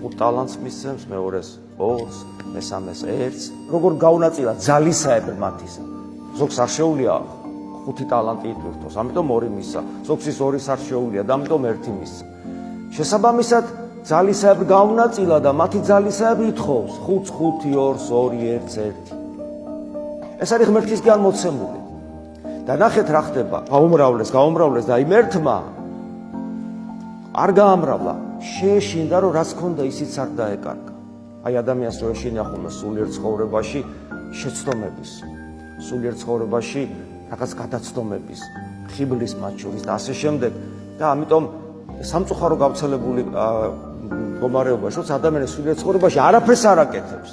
5 ტალანტს მისცემს, მეორეს 2-ს, მესამეს 1-ს. როგორ გაუნაწილა ძალისაებრ მათისა. ზოგს არ შეუძლია 5 ტალანტი ითვირთოს, ამიტომ 2 მისცა. ზოგს ის 2-ს არ შეუძლია და ამიტომ 1 მისცა. შესაბამისად ძალისაებრ გაუნაწილა და მათი ძალისაებრ ითხოვს 5-5, 2-2, 1-1. ეს არის ღმერთისგან მოცემული. და ნახეთ რა ხდება. გაუმრავლეს და იმ ერთმა არ გაამრავლა, შეეშინდა რომ რაც ქონდა ისიც არ დაეკარგა. აი ადამიანს რო ეშინია ხოლმე სულიერ ცხოვრებაში შეცდომების, სულიერ ცხოვრებაში რაღაც გადაცდომების, ხიბლის მათ შორის და ასე შემდეგ და ამიტომ სამწუხარო გავრცელებული მდგომარეობაში, როცა ადამიანი სულიერ ცხოვრებაში არაფერს არ აკეთებს,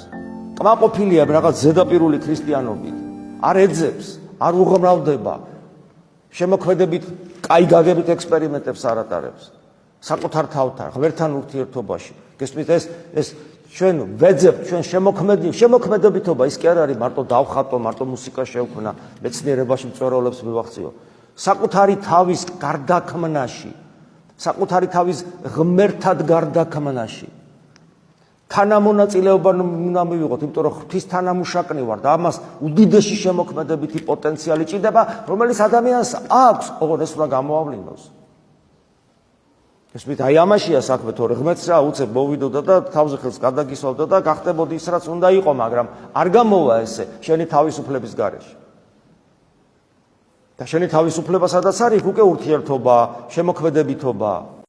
კმაყოფილია რაღაც ზედაპირული ქრისტიანობით, არ ეძებს, არ უღმრავდება, შემოქმედებით, კაი გაგებით ექსპერიმენტებს არ ატარებს. საკუთარ თავთან, ღმერთთან ურთიერთობაში. გესმით ეს ჩვენ ვეძებთ, ჩვენ შემოქმედებითობა ის კი არ არის მარტო დავხატო, მარტო მუსიკა შევქმნა, მეცნიერებაში მწვერვალებს მივახციო. საკუთარი თავის გარდაქმნაში, საკუთარი თავის ღმერთად გარდაქმნაში. თანამონაწილეობა უნდა მივიღოთ, იმიტომ რომ ღვთის თანამუშაკნი ვარ და ამას უდიდესი შემოქმედებითი პოტენციალი ჭირდება, რომელიც ადამიანს აქვს, ოღონდ ეს უნდა გამოავლინოს. ესმით აი ამაშია საქმე, თორე ღმერთს რა უცებ მოვიდოდა და თავზე ხელს გადაგისვავდა და გახდებოდი ის რაც უნდა იყო, მაგრამ არ გამოვა ესე შენი თავისუფლების გარეშე. და შენი თავისუფლება სადაც არის, უკვე ურთიერთობა, შემოქმედებითობა.